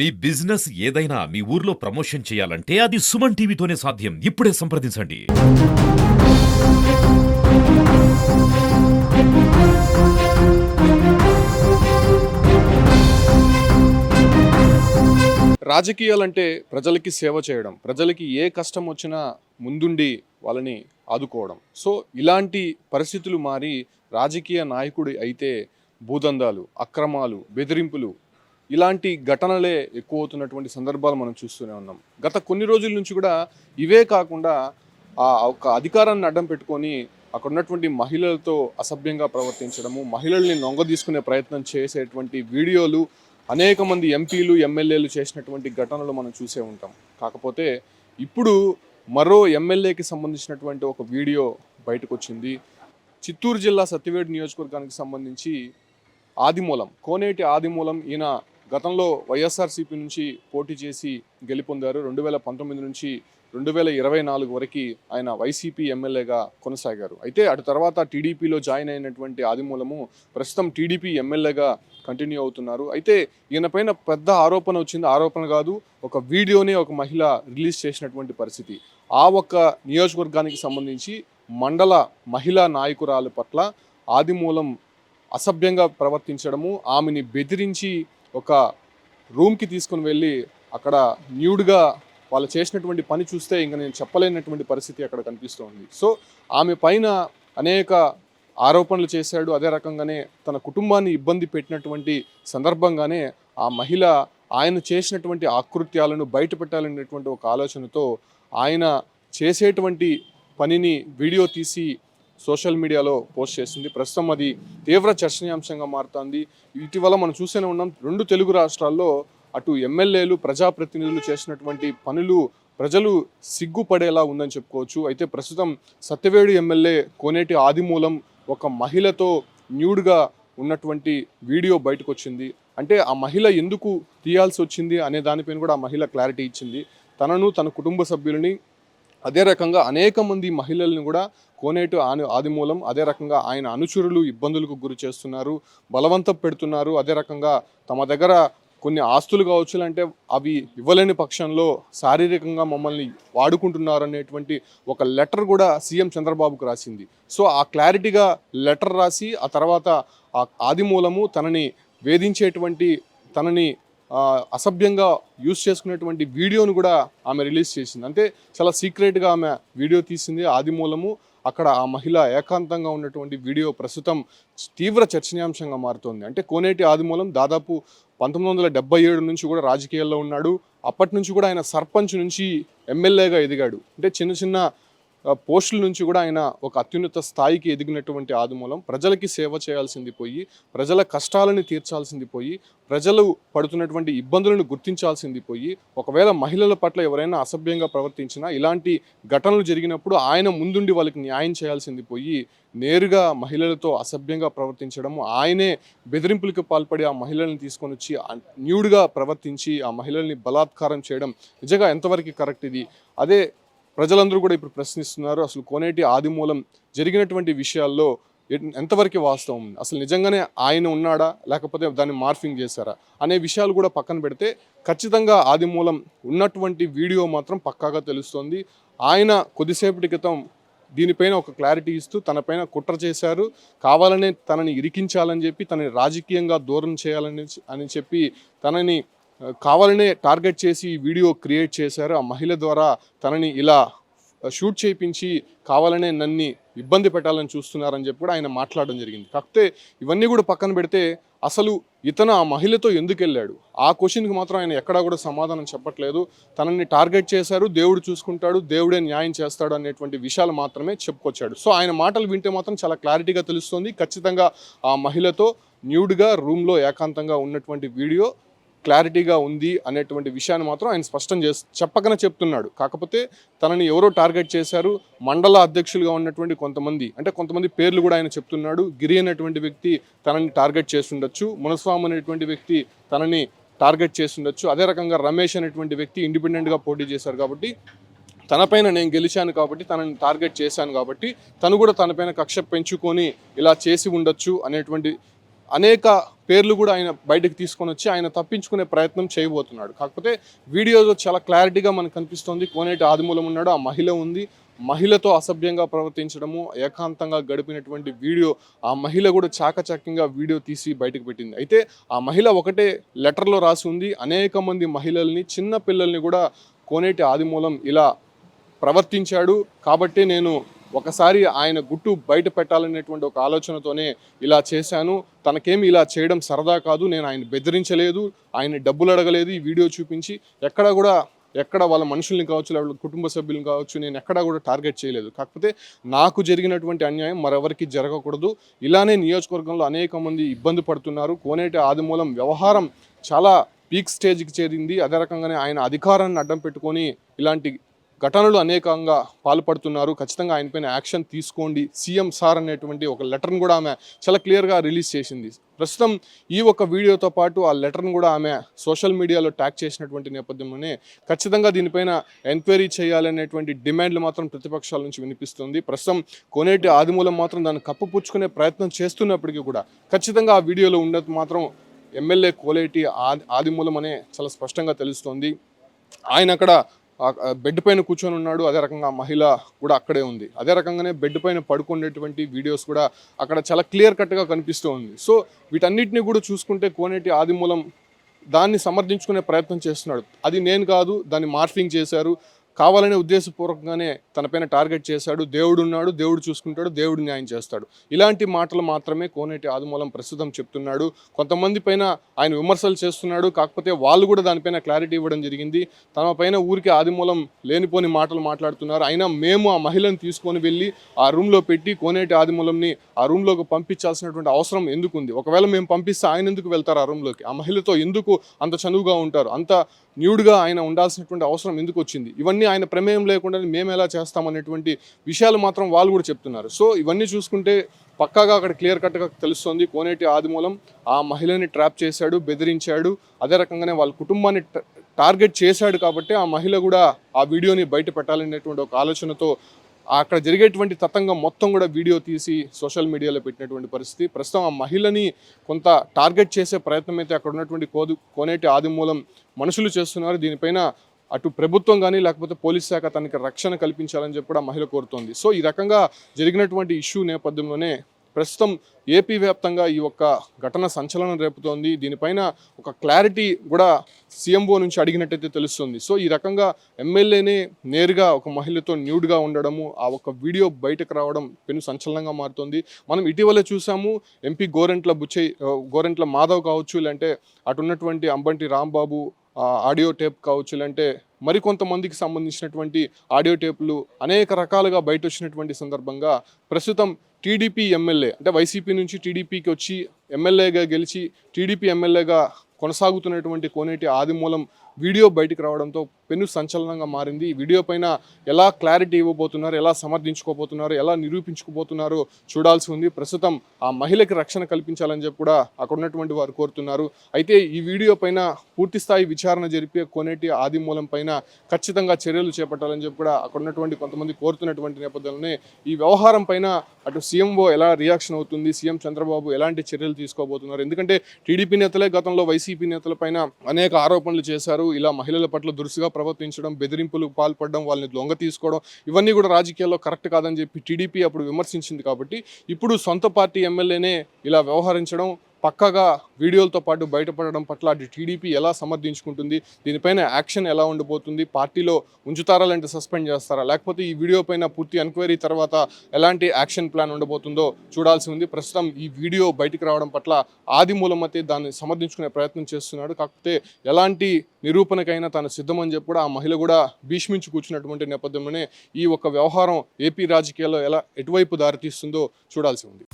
మీ business ఏదైనా మీ ఊర్లో promotion చేయాలంటే అది సుమన్ టీవీతోనే సాధ్యం. ఇప్పుడే సంప్రదించండి. రాజకీయాలంటే ప్రజలకి సేవ చేయడం, ప్రజలకి ఏ కష్టం వచ్చినా ముందుండి వాళ్ళని ఆదుకోవడం. సో ఇలాంటి పరిస్థితులు మారి రాజకీయ నాయకుడు అయితే భూదందాలు, అక్రమాలు, బెదిరింపులు ఇలాంటి ఘటనలే ఎక్కువ అవుతున్నటువంటి సందర్భాలు మనం చూస్తూనే ఉన్నాం. గత కొన్ని రోజుల నుంచి కూడా ఇవే కాకుండా ఒక అధికారాన్ని అడ్డం పెట్టుకొని అక్కడ ఉన్నటువంటి మహిళలతో అసభ్యంగా ప్రవర్తించడము, మహిళల్ని లొంగదీసుకునే ప్రయత్నం చేసేటువంటి వీడియోలు అనేక మంది ఎంపీలు, ఎమ్మెల్యేలు చేసినటువంటి ఘటనలు మనం చూసే ఉంటాం. కాకపోతే ఇప్పుడు మరో ఎమ్మెల్యేకి సంబంధించినటువంటి ఒక వీడియో బయటకు వచ్చింది. చిత్తూరు జిల్లా సత్యవేడు నియోజకవర్గానికి సంబంధించి ఆదిమూలం, కోనేటి ఆదిమూలం ఈయన గతంలో వైఎస్ఆర్సీపీ నుంచి పోటీ చేసి గెలుపొందారు. 2019 నుంచి 2024 వరకు ఆయన వైసీపీ ఎమ్మెల్యేగా కొనసాగారు. అయితే అటు తర్వాత టీడీపీలో జాయిన్ అయినటువంటి ఆదిమూలము ప్రస్తుతం టీడీపీ ఎమ్మెల్యేగా కంటిన్యూ అవుతున్నారు. అయితే ఈయన పైన పెద్ద ఆరోపణ వచ్చింది. ఆరోపణ కాదు, ఒక వీడియోని ఒక మహిళ రిలీజ్ చేసినటువంటి పరిస్థితి. ఆ ఒక్క నియోజకవర్గానికి సంబంధించి మండల మహిళా నాయకురాలు పట్ల ఆదిమూలం అసభ్యంగా ప్రవర్తించడము, ఆమెని బెదిరించి ఒక రూమ్కి తీసుకుని వెళ్ళి అక్కడ న్యూడ్గా వాళ్ళు చేసినటువంటి పని చూస్తే ఇంకా నేను చెప్పలేనటువంటి పరిస్థితి అక్కడ కనిపిస్తోంది. సో ఆమె పైన అనేక ఆరోపణలు చేశాడు. అదే రకంగానే తన కుటుంబాన్ని ఇబ్బంది పెట్టినటువంటి సందర్భంగానే ఆ మహిళ ఆయన చేసినటువంటి ఆకృత్యాలను బయట పెట్టాలనేటువంటి ఒక ఆలోచనతో ఆయన చేసేటువంటి పనిని వీడియో తీసి సోషల్ మీడియాలో పోస్ట్ చేసింది. ప్రస్తుతం అది తీవ్ర చర్చనీయాంశంగా మారుతోంది. ఇటీవల మనం చూస్తూనే ఉన్నాం, 2 తెలుగు రాష్ట్రాల్లో అటు ఎమ్మెల్యేలు, ప్రజాప్రతినిధులు చేసినటువంటి పనులు ప్రజలు సిగ్గుపడేలా ఉందని చెప్పుకోవచ్చు. అయితే ప్రస్తుతం సత్యవేడు ఎమ్మెల్యే కోనేటి ఆదిమూలం ఒక మహిళతో న్యూడ్గా ఉన్నటువంటి వీడియో బయటకు వచ్చింది. అంటే ఆ మహిళ ఎందుకు తీయాల్సి వచ్చింది అనే దానిపైన కూడా ఆ మహిళ క్లారిటీ ఇచ్చింది. తనను, తన కుటుంబ సభ్యులని, అదే రకంగా అనేక మంది మహిళలను కూడా కోనేటి ఆదిమూలం, అదే రకంగా ఆయన అనుచరులు ఇబ్బందులకు గురి చేస్తున్నారు, బలవంతం పెడుతున్నారు. అదే రకంగా తమ దగ్గర కొన్ని ఆస్తులు కావచ్చు అంటే అవి ఇవ్వలేని పక్షంలో శారీరకంగా మమ్మల్ని వాడుకుంటున్నారు అనేటువంటి ఒక లెటర్ కూడా సీఎం చంద్రబాబుకు రాసింది. సో ఆ క్లారిటీగా లెటర్ రాసి ఆ తర్వాత ఆ ఆదిమూలము తనని వేధించేటువంటి, తనని అసభ్యంగా యూజ్ చేసుకునేటువంటి వీడియోను కూడా ఆమె రిలీజ్ చేసింది. అంటే చాలా సీక్రెట్గా ఆమె వీడియో తీసింది ఆదిమూలము. అక్కడ ఆ మహిళ ఏకాంతంగా ఉన్నటువంటి వీడియో ప్రస్తుతం తీవ్ర చర్చనీయాంశంగా మారుతోంది. అంటే కోనేటి ఆదిమూలం దాదాపు 1977 నుంచి కూడా రాజకీయాల్లో ఉన్నాడు. అప్పటి నుంచి కూడా ఆయన సర్పంచ్ నుంచి ఎమ్మెల్యేగా ఎదిగాడు. అంటే చిన్న చిన్న పోస్టుల నుంచి కూడా ఆయన ఒక అత్యున్నత స్థాయికి ఎదిగినటువంటి ఆదిమూలం ప్రజలకి సేవ చేయాల్సింది పోయి, ప్రజల కష్టాలను తీర్చాల్సింది పోయి, ప్రజలు పడుతున్నటువంటి ఇబ్బందులను గుర్తించాల్సింది పోయి, ఒకవేళ మహిళల పట్ల ఎవరైనా అసభ్యంగా ప్రవర్తించినా ఇలాంటి ఘటనలు జరిగినప్పుడు ఆయన ముందుండి వాళ్ళకి న్యాయం చేయాల్సింది పోయి నేరుగా మహిళలతో అసభ్యంగా ప్రవర్తించడము, ఆయనే బెదిరింపులకు పాల్పడి ఆ మహిళల్ని తీసుకొని వచ్చి న్యూడ్గా ప్రవర్తించి ఆ మహిళల్ని బలాత్కారం చేయడం నిజంగా ఎంతవరకు కరెక్ట్ ఇది? అదే ప్రజలందరూ కూడా ఇప్పుడు ప్రశ్నిస్తున్నారు, అసలు కోనేటి ఆదిమూలం జరిగినటువంటి విషయాల్లో ఎంతవరకు వాస్తవం ఉంది, అసలు నిజంగానే ఆయన ఉన్నాడా లేకపోతే దాన్ని మార్ఫింగ్ చేశారా అనే విషయాలు కూడా పక్కన పెడితే ఖచ్చితంగా ఆదిమూలం ఉన్నటువంటి వీడియో మాత్రం పక్కాగా తెలుస్తోంది. ఆయన కొద్దిసేపటి క్రితం దీనిపైన ఒక క్లారిటీ ఇస్తూ తనపైన కుట్ర చేశారు, కావాలనే తనని ఇరికించాలని చెప్పి, తనని రాజకీయంగా దూరం చేయాలని చెప్పి తనని కావాలనే టార్గెట్ చేసి వీడియో క్రియేట్ చేశారు. ఆ మహిళ ద్వారా తనని ఇలా షూట్ చేయించి కావాలనే నన్ను ఇబ్బంది పెట్టాలని చూస్తున్నారని చెప్పి కూడా ఆయన మాట్లాడడం జరిగింది. కాకపోతే ఇవన్నీ కూడా పక్కన పెడితే అసలు ఇతను ఆ మహిళతో ఎందుకు వెళ్ళాడు ఆ క్వశ్చన్కి మాత్రం ఆయన ఎక్కడా కూడా సమాధానం చెప్పట్లేదు. తనని టార్గెట్ చేశారు, దేవుడు చూసుకుంటాడు, దేవుడే న్యాయం చేస్తాడు అనేటువంటి విషయాలు మాత్రమే చెప్పుకొచ్చాడు. సో ఆయన మాటలు వింటే మాత్రం చాలా క్లారిటీగా తెలుస్తుంది, ఖచ్చితంగా ఆ మహిళతో న్యూడ్గా రూమ్లో ఏకాంతంగా ఉన్నటువంటి వీడియో క్లారిటీగా ఉంది అనేటువంటి విషయాన్ని మాత్రం ఆయన స్పష్టం చెప్పకనే చెప్తున్నాడు. కాకపోతే తనని ఎవరో టార్గెట్ చేశారు, మండల అధ్యక్షులుగా ఉన్నటువంటి కొంతమంది పేర్లు కూడా ఆయన చెప్తున్నాడు. గిరి అనేటువంటి వ్యక్తి తనని టార్గెట్ చేస్తుండొచ్చు, మునస్వామి అనేటువంటి వ్యక్తి తనని టార్గెట్ చేస్తుండొచ్చు, అదే రకంగా రమేష్ అనేటువంటి వ్యక్తి ఇండిపెండెంట్గా పోటీ చేశారు కాబట్టి తనపైన నేను గెలిచాను కాబట్టి తనని టార్గెట్ చేశాను కాబట్టి తను కూడా తనపైన కక్ష పెంచుకొని ఇలా చేసి ఉండొచ్చు అనేటువంటి అనేక పేర్లు కూడా ఆయన బయటకు తీసుకొని వచ్చి ఆయన తప్పించుకునే ప్రయత్నం చేయబోతున్నాడు. కాకపోతే వీడియోలో చాలా క్లారిటీగా మనకు కనిపిస్తోంది కోనేటి ఆదిమూలం ఉన్నాడు, ఆ మహిళ ఉంది. మహిళతో అసభ్యంగా ప్రవర్తించడము, ఏకాంతంగా గడిపినటువంటి వీడియో ఆ మహిళ కూడా చాకచక్యంగా వీడియో తీసి బయటకు పెట్టింది. అయితే ఆ మహిళ ఒకటే లెటర్లో రాసి ఉంది, అనేక మంది మహిళల్ని, చిన్న పిల్లల్ని కూడా కోనేటి ఆదిమూలం ఇలా ప్రవర్తించాడు కాబట్టి నేను ఒకసారి ఆయన గుట్టు బయట పెట్టాలనేటువంటి ఒక ఆలోచనతోనే ఇలా చేశాను. తనకేమి ఇలా చేయడం సరదా కాదు, నేను ఆయన బెదిరించలేదు, ఆయన డబ్బులు అడగలేదు. ఈ వీడియో చూపించి ఎక్కడ వాళ్ళ మనుషుల్ని కావచ్చు, వాళ్ళ కుటుంబ సభ్యులను కావచ్చు, నేను ఎక్కడా కూడా టార్గెట్ చేయలేదు. కాకపోతే నాకు జరిగినటువంటి అన్యాయం మరెవరికి జరగకూడదు. ఇలానే నియోజకవర్గంలో అనేక మంది ఇబ్బంది పడుతున్నారు. కోనేటి ఆదిమూలం వ్యవహారం చాలా పీక్ స్టేజ్కి చేరింది. అదే రకంగానే ఆయన అధికారాన్ని అడ్డం పెట్టుకొని ఇలాంటి ఘటనలు అనేకంగా పాల్పడుతున్నారు. ఖచ్చితంగా ఆయన పైన యాక్షన్ తీసుకోండి సీఎం సార్ అనేటువంటి ఒక లెటర్ను కూడా ఆమె చాలా క్లియర్గా రిలీజ్ చేసింది. ప్రస్తుతం ఈ ఒక వీడియోతో పాటు ఆ లెటర్ను కూడా ఆమె సోషల్ మీడియాలో ట్యాగ్ చేసినటువంటి నేపథ్యంలోనే ఖచ్చితంగా దీనిపైన ఎంక్వైరీ చేయాలనేటువంటి డిమాండ్లు మాత్రం ప్రతిపక్షాల నుంచి వినిపిస్తుంది. ప్రస్తుతం కోనేటి ఆదిమూలం మాత్రం దాన్ని కప్పుపుచ్చుకునే ప్రయత్నం చేస్తున్నప్పటికీ కూడా ఖచ్చితంగా ఆ వీడియోలో ఉన్నది మాత్రం ఎమ్మెల్యే కోనేటి ఆదిమూలం అనే చాలా స్పష్టంగా తెలుస్తోంది. ఆయన అక్కడ బెడ్ పైన కూర్చొని ఉన్నాడు, అదే రకంగా మహిళ కూడా అక్కడే ఉంది. అదే రకంగానే బెడ్ పైన పడుకునేటువంటి వీడియోస్ కూడా అక్కడ చాలా క్లియర్ కట్గా కనిపిస్తూ ఉంది. సో వీటన్నిటిని కూడా చూసుకుంటే కోనేటి ఆదిమూలం దాన్ని సమర్థించుకునే ప్రయత్నం చేస్తున్నాడు. అది నేను కాదు, దాన్ని మార్ఫింగ్ చేశారు, కావాలనే ఉద్దేశపూర్వకంగానే తనపైన టార్గెట్ చేశాడు, దేవుడు ఉన్నాడు, దేవుడు చూసుకుంటాడు, దేవుడు న్యాయం చేస్తాడు, ఇలాంటి మాటలు మాత్రమే కోనేటి ఆదిమూలం ప్రస్తుతం చెప్తున్నాడు. కొంతమంది పైన ఆయన విమర్శలు చేస్తున్నాడు, కాకపోతే వాళ్ళు కూడా దానిపైన క్లారిటీ ఇవ్వడం జరిగింది. తన పైన ఊరికి ఆదిమూలం లేనిపోని మాటలు మాట్లాడుతున్నారు, అయినా మేము ఆ మహిళను తీసుకొని వెళ్ళి ఆ రూమ్లో పెట్టి కోనేటి ఆదిమూలంని ఆ రూమ్లోకి పంపించాల్సినటువంటి అవసరం ఎందుకుంది? ఒకవేళ మేము పంపిస్తే ఆయన ఎందుకు వెళ్తారు ఆ రూమ్లోకి? ఆ మహిళతో ఎందుకు అంత చనువుగా ఉంటారు? అంత న్యూడ్గా ఆయన ఉండాల్సినటువంటి అవసరం ఎందుకు వచ్చింది? ఇవన్నీ ఆయన ప్రమేయం లేకుండా మేము ఎలా చేస్తామనేటువంటి విషయాలు మాత్రం వాళ్ళు కూడా చెప్తున్నారు. సో ఇవన్నీ చూసుకుంటే పక్కాగా అక్కడ క్లియర్ కట్గా తెలుస్తుంది కోనేటి ఆదిమూలం ఆ మహిళని ట్రాప్ చేశాడు, బెదిరించాడు, అదే రకంగానే వాళ్ళ కుటుంబాన్ని టార్గెట్ చేశాడు. కాబట్టి ఆ మహిళ కూడా ఆ వీడియోని బయట పెట్టాలనేటువంటి ఒక ఆలోచనతో అక్కడ జరిగేటువంటి తతంగం మొత్తం కూడా వీడియో తీసి సోషల్ మీడియాలో పెట్టినటువంటి పరిస్థితి. ప్రస్తుతం ఆ మహిళని కొంత టార్గెట్ చేసే ప్రయత్నం అయితే అక్కడ ఉన్నటువంటి కోనేటి ఆదిమూలం మనుషులు చేస్తున్నారు. దీనిపైన అటు ప్రభుత్వం కానీ లేకపోతే పోలీస్ శాఖ తనకి రక్షణ కల్పించాలని చెప్పి కూడా మహిళ కోరుతోంది. సో ఈ రకంగా జరిగినటువంటి ఇష్యూ నేపథ్యంలోనే ప్రస్తుతం ఏపీ వ్యాప్తంగా ఈ ఒక్క ఘటన సంచలనం రేపుతోంది. దీనిపైన ఒక క్లారిటీ కూడా సీఎంఓ నుంచి అడిగినట్టయితే తెలుస్తుంది. సో ఈ రకంగా ఎమ్మెల్యేనే నేరుగా ఒక మహిళతో న్యూడ్గా ఉండడము, ఆ ఒక వీడియో బయటకు రావడం పెను సంచలనంగా మారుతుంది. మనం ఇటీవలే చూసాము, ఎంపీ గోరెంట్ల మాధవ్ కావచ్చు, లేదంటే అటు ఉన్నటువంటి అంబంటి రాంబాబు ఆడియో టేప్ కావచ్చు, లేదంటే మరికొంతమందికి సంబంధించినటువంటి ఆడియో టేపులు అనేక రకాలుగా బయట వచ్చినటువంటి సందర్భంగా ప్రస్తుతం టీడీపీ ఎమ్మెల్యే అంటే వైసీపీ నుంచి టీడీపీకి వచ్చి ఎమ్మెల్యేగా గెలిచి టీడీపీ ఎమ్మెల్యేగా కొనసాగుతున్నటువంటి కోనేటి ఆదిమూలం వీడియో బయటికి రావడంతో పెను సంచలనంగా మారింది. ఈ వీడియో పైన ఎలా క్లారిటీ ఇవ్వబోతున్నారు, ఎలా సమర్థించుకోబోతున్నారు, ఎలా నిరూపించుకోబోతున్నారో చూడాల్సి ఉంది. ప్రస్తుతం ఆ మహిళకి రక్షణ కల్పించాలని చెప్పి కూడా అక్కడ ఉన్నటువంటి వారు కోరుతున్నారు. అయితే ఈ వీడియో పైన పూర్తిస్థాయి విచారణ జరిపే కోనేటి ఆదిమూలం పైన ఖచ్చితంగా చర్యలు చేపట్టాలని చెప్పి కూడా అక్కడ ఉన్నటువంటి కొంతమంది కోరుతున్నటువంటి నేపథ్యంలోనే ఈ వ్యవహారం పైన అటు సీఎంఓ ఎలా రియాక్షన్ అవుతుంది, సీఎం చంద్రబాబు ఎలాంటి చర్యలు తీసుకోబోతున్నారు? ఎందుకంటే టీడీపీ నేతలే గతంలో వైసీపీ నేతల పైన అనేక ఆరోపణలు చేశారు. ఇలా మహిళల పట్ల దురుసుగా ప్రవర్తించడం, బెదిరింపులకు పాల్పడడం, వాళ్ళని లొంగ తీసుకోవడం, ఇవన్నీ కూడా రాజకీయాల్లో కరెక్ట్ కాదని చెప్పి టీడీపీ అప్పుడు విమర్శించింది. కాబట్టి ఇప్పుడు సొంత పార్టీ ఎమ్మెల్యేనే ఇలా వ్యవహరించడం, పక్కగా వీడియోలతో పాటు బయటపడడం పట్ల అటు టీడీపీ ఎలా సమర్థించుకుంటుంది, దీనిపైన యాక్షన్ ఎలా ఉండబోతుంది, పార్టీలో ఉంచుతారా లేదంటే సస్పెండ్ చేస్తారా, లేకపోతే ఈ వీడియో పైన పూర్తి ఎంక్వైరీ తర్వాత ఎలాంటి యాక్షన్ ప్లాన్ ఉండబోతుందో చూడాల్సి ఉంది. ప్రస్తుతం ఈ వీడియో బయటికి రావడం పట్ల ఆదిమూలం అయితే దాన్ని సమర్థించుకునే ప్రయత్నం చేస్తున్నాడు. కాకపోతే ఎలాంటి నిరూపణకైనా తాను సిద్ధమని చెప్పి కూడా ఆ మహిళ కూడా భీష్మించి కూర్చున్నటువంటి నేపథ్యంలోనే ఈ ఒక వ్యవహారం ఏపీ రాజకీయాల్లో ఎటువైపు దారితీస్తుందో చూడాల్సి ఉంది.